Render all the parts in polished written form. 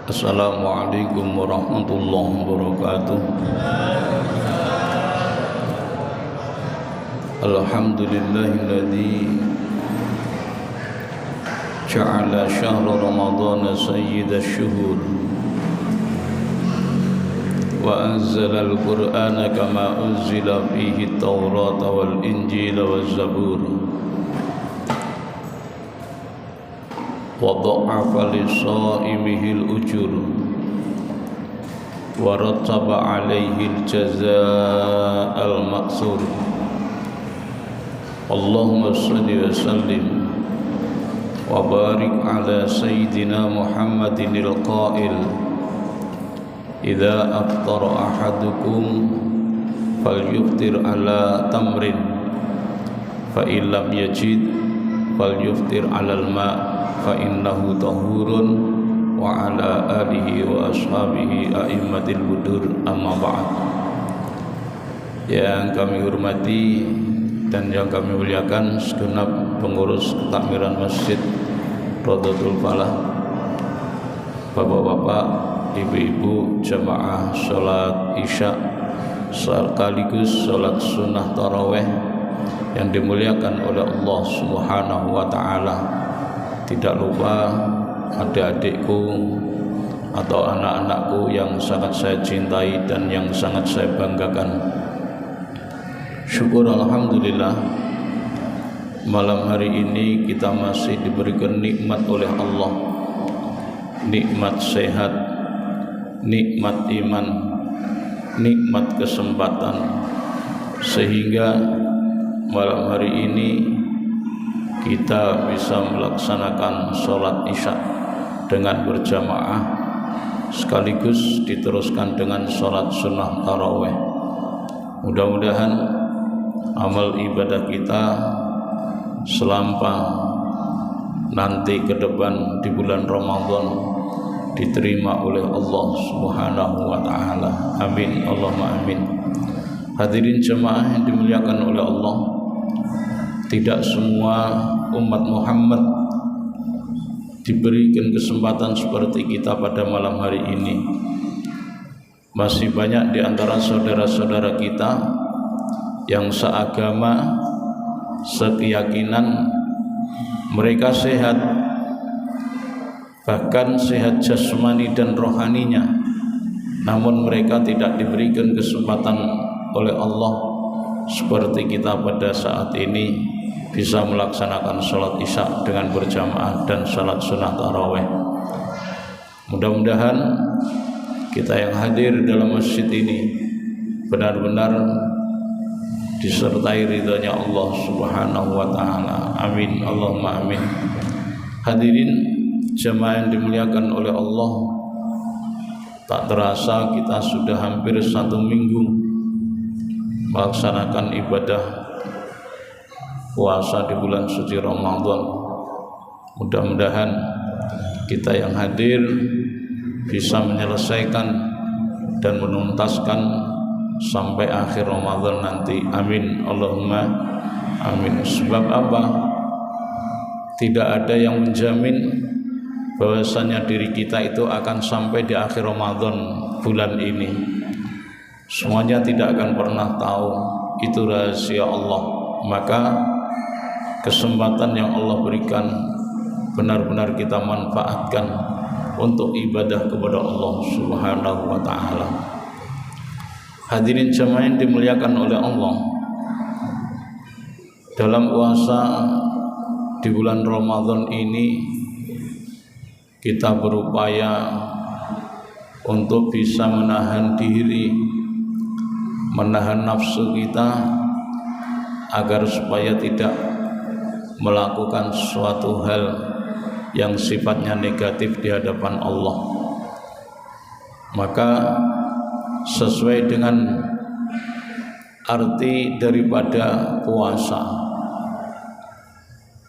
Assalamualaikum warahmatullahi wabarakatuh. Alhamdulillahilladzi ja'ala syahra ramadhana sayyidash syuhur wa anzala al-Qur'ana kama unzila fihi at-Taurata wal Injila waz Zabur wa dha'afa li-sha'imihi al-ujur wa rattaba 'alaihi al-jazaa' al-ma'thur. Allahumma shalli wa sallim wa barik 'ala sayyidina Muhammadin al-qa'il idza aftara ahadukum falyuftir 'ala tamrin fa illam yajid falyuftir 'ala al-ma' fa innahu tahurun wa ala alihi wa ashabihi a'immatil budur, amma ba'd. Yang kami hormati dan yang kami muliakan segenap pengurus takmiran Masjid Rodotul Falah, bapak-bapak, ibu-ibu, jamaah sholat isya sekaligus sholat sunnah taraweh yang dimuliakan oleh Allah Subhanahu wa ta'ala. Tidak lupa adik-adikku atau anak-anakku yang sangat saya cintai dan yang sangat saya banggakan. Syukur alhamdulillah, malam hari ini kita masih diberikan nikmat oleh Allah, nikmat sehat, nikmat iman, nikmat kesempatan, sehingga malam hari ini kita bisa melaksanakan sholat isya dengan berjamaah sekaligus diteruskan dengan sholat sunnah taraweh. Mudah-mudahan amal ibadah kita selama nanti ke depan di bulan Ramadan diterima oleh Allah Subhanahu wa ta'ala. Amin, Allahumma amin. Hadirin jemaah yang dimuliakan oleh Allah, tidak semua umat Muhammad diberikan kesempatan seperti kita pada malam hari ini. Masih banyak di antara saudara-saudara kita yang seagama, sekeyakinan, mereka sehat, bahkan sehat jasmani dan rohaninya, namun mereka tidak diberikan kesempatan oleh Allah seperti kita pada saat ini bisa melaksanakan sholat isya dengan berjamaah dan sholat sunnah taraweh. Mudah-mudahan kita yang hadir dalam masjid ini benar-benar disertai ridhonya Allah Subhanahu wa ta'ala. Amin, Allahumma amin. Hadirin jemaah yang dimuliakan oleh Allah, tak terasa kita sudah hampir 1 minggu melaksanakan ibadah puasa di bulan suci Ramadan. Mudah-mudahan kita yang hadir bisa menyelesaikan dan menuntaskan sampai akhir Ramadan nanti. Amin, Allahumma amin. Sebab apa? Tidak ada yang menjamin bahwasanya diri kita itu akan sampai di akhir Ramadan bulan ini. Semuanya tidak akan pernah tahu, itu rahasia Allah. Maka kesempatan yang Allah berikan benar-benar kita manfaatkan untuk ibadah kepada Allah Subhanahu wa ta'ala. Hadirin jemaah yang dimuliakan oleh Allah, dalam puasa di bulan Ramadan ini kita berupaya untuk bisa menahan diri, menahan nafsu kita agar supaya tidak melakukan suatu hal yang sifatnya negatif di hadapan Allah. Maka sesuai dengan arti daripada puasa,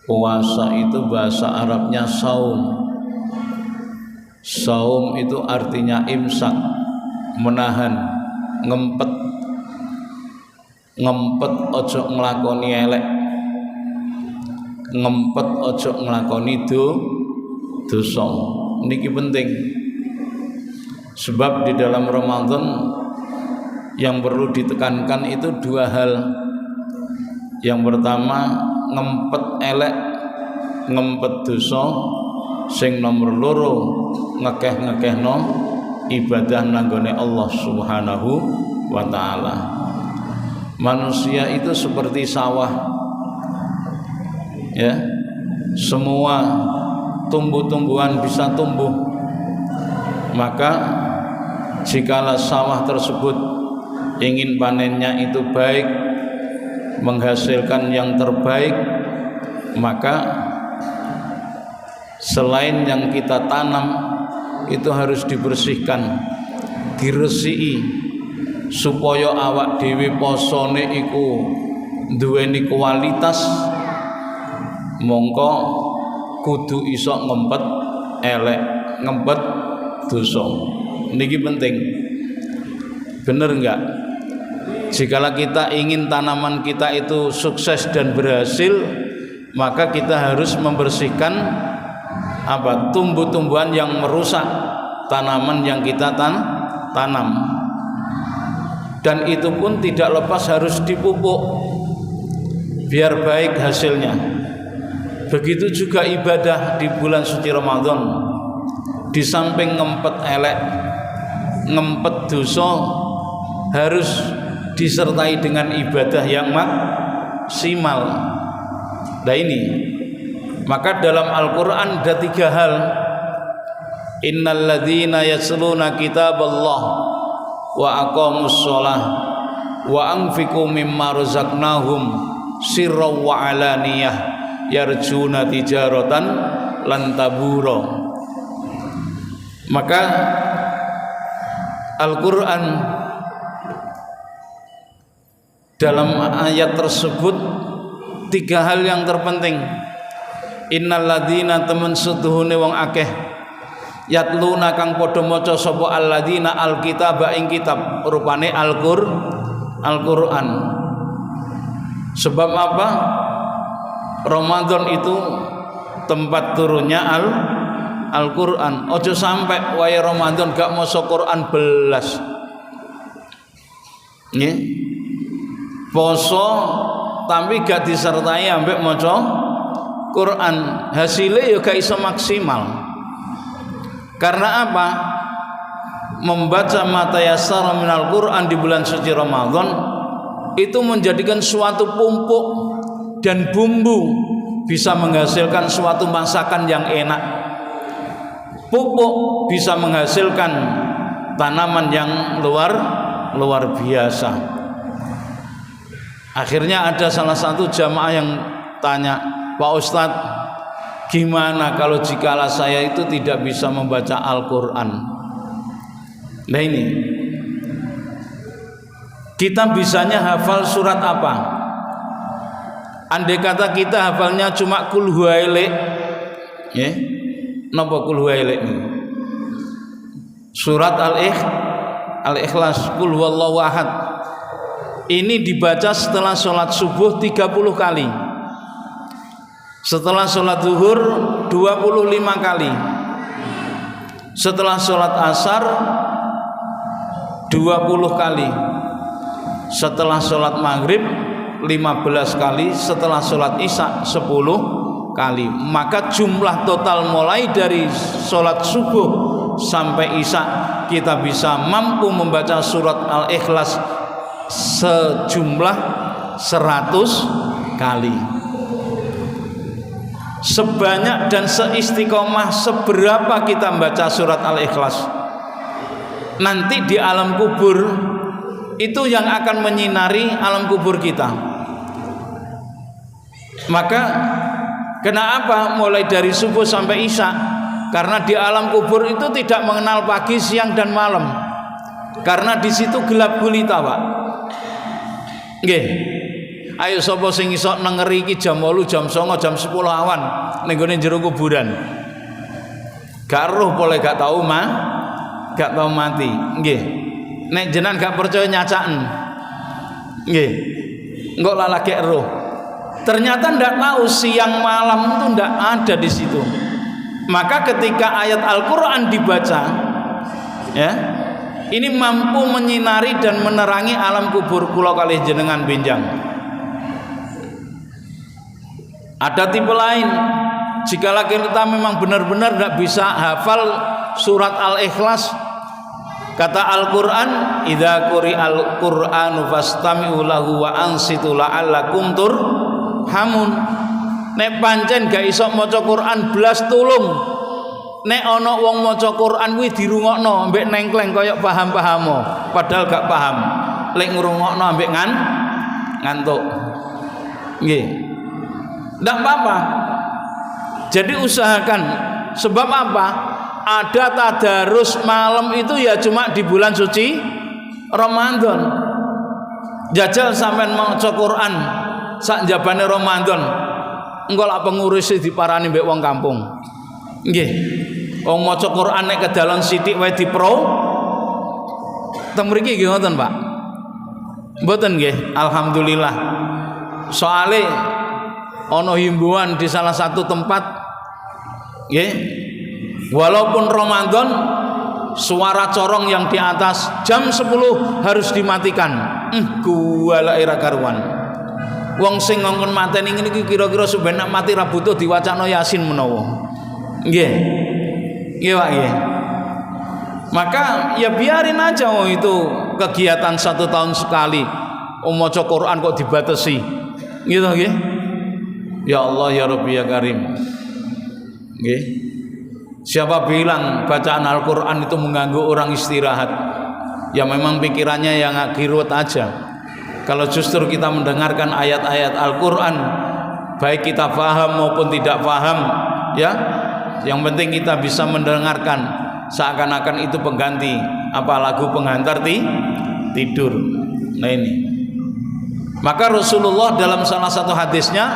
puasa itu bahasa Arabnya saum. Saum itu artinya imsak, menahan, ngempet. Ngempet ojo nglakoni elek, ngempet ojo nglakoni dosa. Niki penting. Sebab di dalam Ramadan yang perlu ditekankan itu dua hal. Yang pertama ngempet elek, ngempet dosa. Sing nomor loro ngekeh-ngekehno ibadah nanggone Allah Subhanahu wa ta'ala. Manusia itu seperti sawah, ya, semua tumbuh-tumbuhan bisa tumbuh. Maka jikalau sawah tersebut ingin panennya itu baik, menghasilkan yang terbaik, maka selain yang kita tanam itu harus dibersihkan, diresiki supaya awak dhewe posone iku duweni kualitas, mongko kudu iso ngempet elek, ngempet dosa. Niki penting. Bener enggak? Jikalau kita ingin tanaman kita itu sukses dan berhasil, maka kita harus membersihkan tumbuh-tumbuhan yang merusak tanaman yang kita tanam. Dan itu pun tidak lepas harus dipupuk biar baik hasilnya. Begitu juga ibadah di bulan suci Ramadan. Di samping ngempet elek, ngempet dosa, harus disertai dengan ibadah yang maksimal. Nah ini, maka dalam Al-Quran ada 3 hal. Innal ladzina yasluna kitaballah wa aqamus sholah wa anfiqu mimma razaqnahum sirran wa alaniyah yarjuna tijaratan lan tabura. Maka Al-Quran dalam ayat tersebut 3 hal yang terpenting. Innal ladzina temen setuhune wong akeh yatluna kang padha maca sapa alladzina alkitaba ing kitab, rupane Al-Qur'an. Sebab apa? Ramadan itu tempat turunnya Al-Qur'an. Ojo sampai wae Ramadan gak maca Qur'an belas. Nggih. Poso tapi gak disertai ambek maca Quran, hasilnya ya gak iso maksimal. Karena apa? Membaca mata yasar minal Quran di bulan suci Ramadan itu menjadikan suatu pupuk dan bumbu, bisa menghasilkan suatu masakan yang enak. Pupuk bisa menghasilkan tanaman yang luar biasa. Akhirnya ada salah satu jamaah yang tanya, Pak Ustadz, gimana kalau jikalau saya itu tidak bisa membaca Al-Quran? Nah ini, kita bisanya hafal surat apa? Andai kata kita hafalnya cuma kul huwailek, ya, napa kul huwailek ini? Surat Al-Ikhlas, kul huwallahu ahad. Ini dibaca setelah sholat subuh 30 kali, setelah sholat zuhur 25 kali, setelah sholat asar 20 kali, setelah sholat maghrib 15 kali, setelah sholat isya 10 kali. Maka jumlah total mulai dari sholat subuh sampai isya kita bisa mampu membaca surat Al-Ikhlas sejumlah 100 kali. Sebanyak dan seistiqomah seberapa kita membaca surat Al-Ikhlas, nanti di alam kubur itu yang akan menyinari alam kubur kita. Maka kenapa mulai dari subuh sampai isya? Karena di alam kubur itu tidak mengenal pagi, siang dan malam. Karena di situ gelap gulita, Pak. Nggih. Ayo sapa sing iso nengeri iki jam 8, jam 9, jam 10 awan ning gone jero kuburan. Gak roh boleh gak tahu gak tahu mati. Nggih. Nek jenengan gak percaya nyacaken. Nggih. Engko lalake roh. Ternyata ndak tahu siang malam itu ndak ada di situ. Maka ketika ayat Al-Qur'an dibaca Ya, ini mampu menyinari dan menerangi alam kubur kula kalih jenengan benjang. Ada tipe lain, jika kita memang benar-benar tidak bisa hafal surat Al-Ikhlas, kata Al-Quran, idza quri'al Qur'anu fastami'u lahu wa ansitu la'allakum turhamun. Nek pancen gak iso maca Quran blas tulung, nek ana wong maca Quran kuwi dirungokno mbek nengkleng kaya paham-pahamo, padahal gak paham. Lek ngrungokno mbek ngantuk. Nggih. Ndak apa-apa. Jadi usahakan, sebab apa? Ada tadarus malam itu ya cuma di bulan suci Ramadan. Jajal sampean maca Quran sak jabane Ramadan. Engko lak pengurus diparani mbek wong kampung. Nggih. Wong maca Quran nek kedalan sithik wae dipro. Teng mriki nggih ngoten, Pak. Mboten nggih, alhamdulillah. Soale ana himbauan di salah satu tempat nggih. Walaupun Ramadan suara corong yang di atas jam 10 harus dimatikan. Gua ira karuan. Wong sing ngongkon mateni ngene iki kira-kira sampeyan nak mati ra butuh diwacana Yasin menawa. Nggih. Nggih, Pak, nggih. Maka ya biarin aja itu kegiatan 1 tahun sekali. Maca Quran kok dibatasi. Gitu nggih. Ya Allah ya Rabbi ya Karim. Nggih. Siapa bilang bacaan Al-Quran itu mengganggu orang istirahat? Ya memang pikirannya yang ngakirut aja. Kalau justru kita mendengarkan ayat-ayat Al-Quran, baik kita paham maupun tidak paham, ya, yang penting kita bisa mendengarkan, seakan-akan itu pengganti apa lagu penghantar tidur. Nah ini. Maka Rasulullah dalam salah satu hadisnya,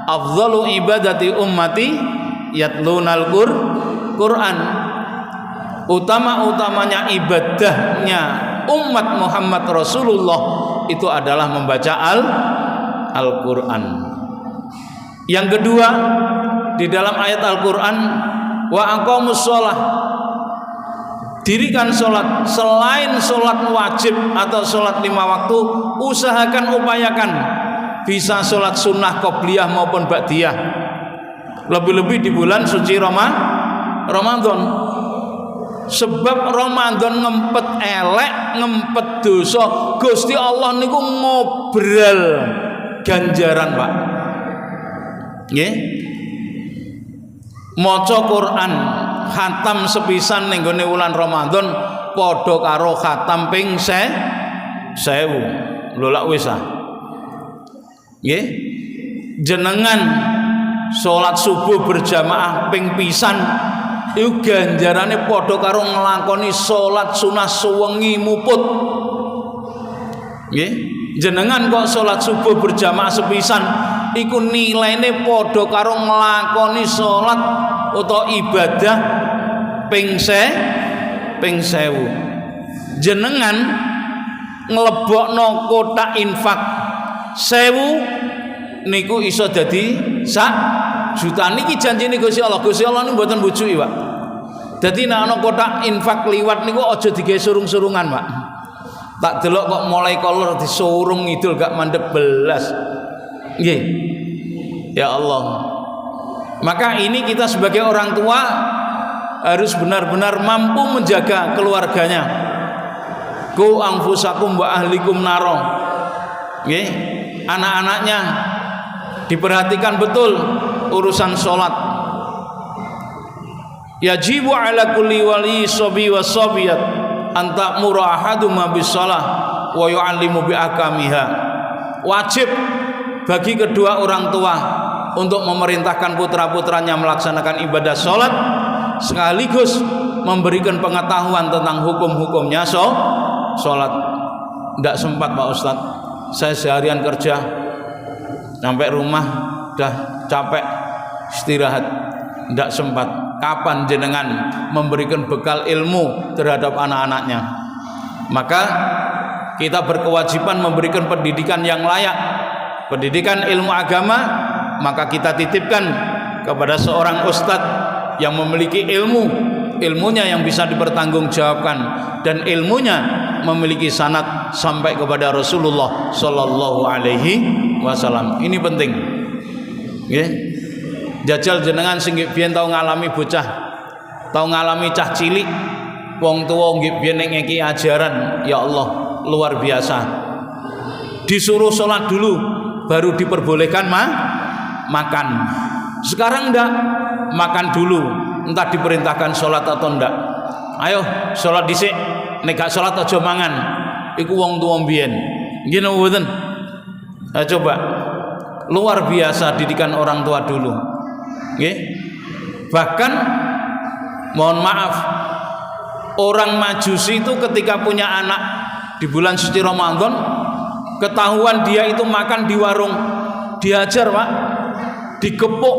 afdhalu ibadati ummati yatlunal Quran. Utama-utamanya ibadahnya umat Muhammad Rasulullah itu adalah membaca Al-Quran. Yang kedua, di dalam ayat Al-Quran, wa aqamus shalah, dirikan sholat. Selain sholat wajib atau sholat 5 waktu, usahakan, upayakan bisa sholat sunnah qobliyah maupun ba'diyah, lebih-lebih di bulan suci Ramadan. Sebab Ramadan ngempet elek, ngempet dosa, Gusti Allah niku ngobrol ganjaran, Pak. Nggih. Maca Quran khatam sepisan ning gone wulan Ramadan padha karo khatam ping 1000. Lho lak wis ah. Nggih. Jenengan salat subuh berjamaah ping pisan iku ganjarane padha karo nglakoni salat sunah sewengi muput. Nggih, jenengan kok salat subuh berjamaah sepisan iku nilaine padha karo nglakoni salat utawa ibadah ping 1000. Jenengan nglebokno kotak infak 1000 niku iso dadi sak juta. Niki janjine Gusti Allah. Gusti Allah niku mboten bujuki, Pak. Dadi nek ana kotak infak liwat niku aja digawe surung-surungan, Pak. Tak delok kok mulai kolor disurung ngidul gak mandeg belas. Nggih. Ya Allah. Maka ini kita sebagai orang tua harus benar-benar mampu menjaga keluarganya. Ku anfusakum wa ahlikum naro. Nggih. Anak-anaknya diperhatikan betul urusan sholat. Yajibu ala kulli wali sobi wa sobiyat anta murahaduma bisalah wa yu'allimu bi akamiha. Wajib bagi kedua orang tua untuk memerintahkan putra-putranya melaksanakan ibadah sholat, sekaligus memberikan pengetahuan tentang hukum-hukumnya sholat. Tidak sempat, Pak Ustadz, saya seharian kerja sampai rumah dah capek istirahat, tidak sempat. Kapan jenengan memberikan bekal ilmu terhadap anak-anaknya? Maka kita berkewajiban memberikan pendidikan yang layak, pendidikan ilmu agama. Maka kita titipkan kepada seorang ustadz yang memiliki ilmu ilmunya yang bisa dipertanggungjawabkan dan ilmunya memiliki sanad sampai kepada Rasulullah sallallahu alaihi wasallam. Ini penting. Nggih. Jajal jenengan sing biyen tau ngalami bocah, tau ngalami cah cilik, wong tuwa nggih biyen ngeki ajaran, ya Allah, luar biasa. Disuruh sholat dulu baru diperbolehkan makan. Sekarang enggak, makan dulu entah diperintahkan sholat atau enggak. Ayo sholat dhisik, nek gak sholat aja mangan. Iku wong tuwa mbiyen. Nggih napa mboten? Coba luar biasa didikan orang tua dulu. Nggih. Bahkan mohon maaf, orang Majusi itu ketika punya anak di bulan suci Ramadan, ketahuan dia itu makan di warung, dihajar Pak, digepuk,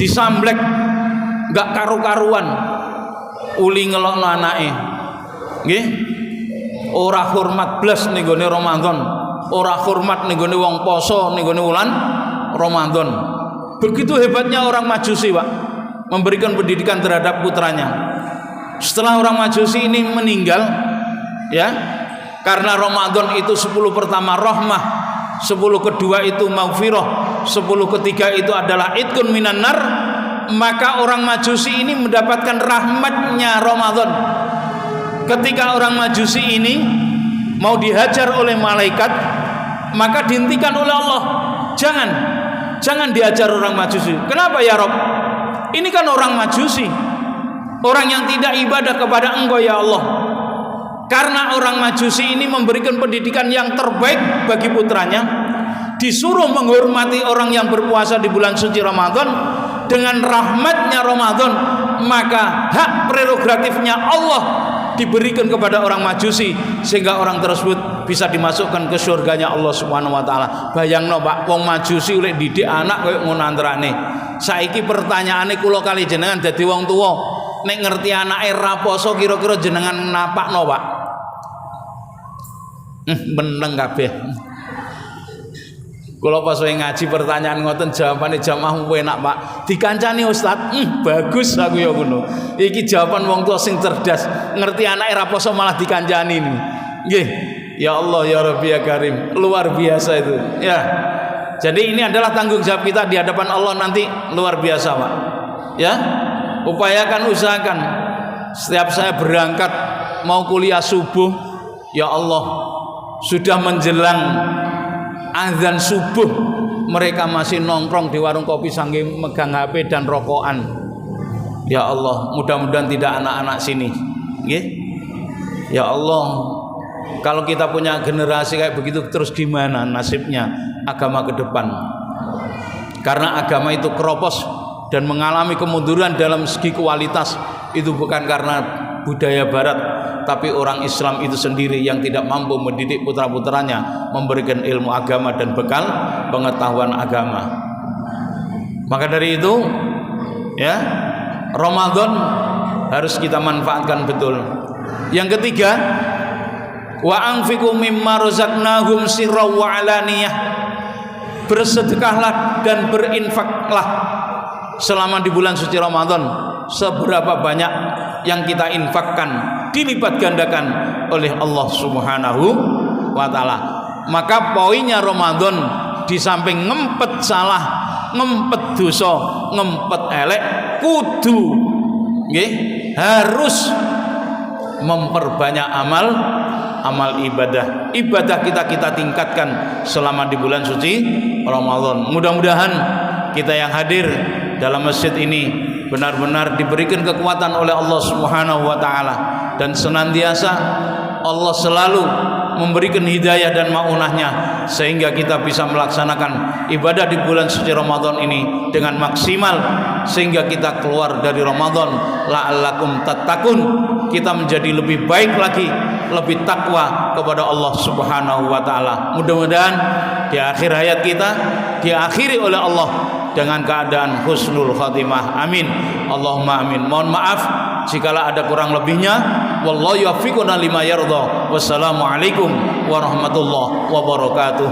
disamblek, gak karu-karuan, uli ngelokno anake, nggih, ora hormat blas ning gone Ramadan, ora hormat ning gone wong poso ning gone wulan Ramadan. Begitu hebatnya orang Majusi Pak, memberikan pendidikan terhadap putranya. Setelah orang Majusi ini meninggal, ya, karena Ramadan itu 10 pertama rahmah, 10 kedua itu maghfirah, 10 ketiga itu adalah idkun minan nar, maka orang Majusi ini mendapatkan rahmatnya Ramadan. Ketika orang Majusi ini mau dihajar oleh malaikat, maka dihentikan oleh Allah. Jangan dihajar orang Majusi. Kenapa ya Rob? Ini kan orang Majusi, orang yang tidak ibadah kepada Engkau ya Allah. Karena orang Majusi ini memberikan pendidikan yang terbaik bagi putranya, disuruh menghormati orang yang berpuasa di bulan suci Ramadan. Dengan rahmatnya Ramadan, maka hak prerogatifnya Allah diberikan kepada orang Majusi, sehingga orang tersebut bisa dimasukkan ke surganya Allah Subhanahu wa taala. Bayangno Pak, wong Majusi oleh didik anak koyo ngono antarane. Saiki pertanyaane kula kali jenengan dadi wong tuwa, nek ngerti anake ra poso kira-kira jenengan napakno Pak? Meneng kabeh. Kula pas ngaji pertanyaan ngoten jawabane jamaah enak Pak. Dikancani Ustaz, bagus aku ya ngono. Iki jawaban wong tua sing cerdas, ngerti anake ra poso malah dikancani ini. Nggih. Ya Allah ya Rabbi ya Karim, luar biasa itu. Ya. Jadi ini adalah tanggung jawab kita di hadapan Allah nanti, luar biasa Pak. Ya. Usahakan setiap saya berangkat mau kuliah subuh, ya Allah, sudah menjelang azan subuh mereka masih nongkrong di warung kopi sambil megang HP dan rokokan. Ya Allah, mudah-mudahan tidak anak-anak sini. Nggih. Ya Allah, kalau kita punya generasi kayak begitu terus gimana nasibnya agama ke depan? Karena agama itu keropos dan mengalami kemunduran dalam segi kualitas, itu bukan karena budaya barat, tapi orang Islam itu sendiri yang tidak mampu mendidik putra-putranya memberikan ilmu agama dan bekal pengetahuan agama. Maka dari itu, ya, Ramadan harus kita manfaatkan betul. Yang ketiga, wa anfiqu mimma razaqnahum sirra wa alaniyah. Bersedekahlah dan berinfaklah selama di bulan suci Ramadan. Seberapa banyak yang kita infakkan dilipat gandakan oleh Allah Subhanahu wa taala. Maka poinnya Ramadan, di samping ngempet salah, ngempet dosa, ngempet elek, kudu nggih harus memperbanyak amal ibadah. Ibadah kita tingkatkan selama di bulan suci Ramadan. Mudah-mudahan kita yang hadir dalam masjid ini benar-benar diberikan kekuatan oleh Allah Subhanahu wa taala, dan senantiasa Allah selalu memberikan hidayah dan maunahnya sehingga kita bisa melaksanakan ibadah di bulan suci Ramadan ini dengan maksimal, sehingga kita keluar dari Ramadan la'allakum tattaqun, kita menjadi lebih baik lagi, lebih takwa kepada Allah Subhanahu wa taala. Mudah-mudahan di akhir hayat kita diakhiri oleh Allah dengan keadaan husnul khatimah. Amin. Allahumma amin. Mohon maaf jikalau ada kurang lebihnya. Wallahu yuwaffiquna lima yardha. Wassalamualaikum warahmatullahi wabarakatuh.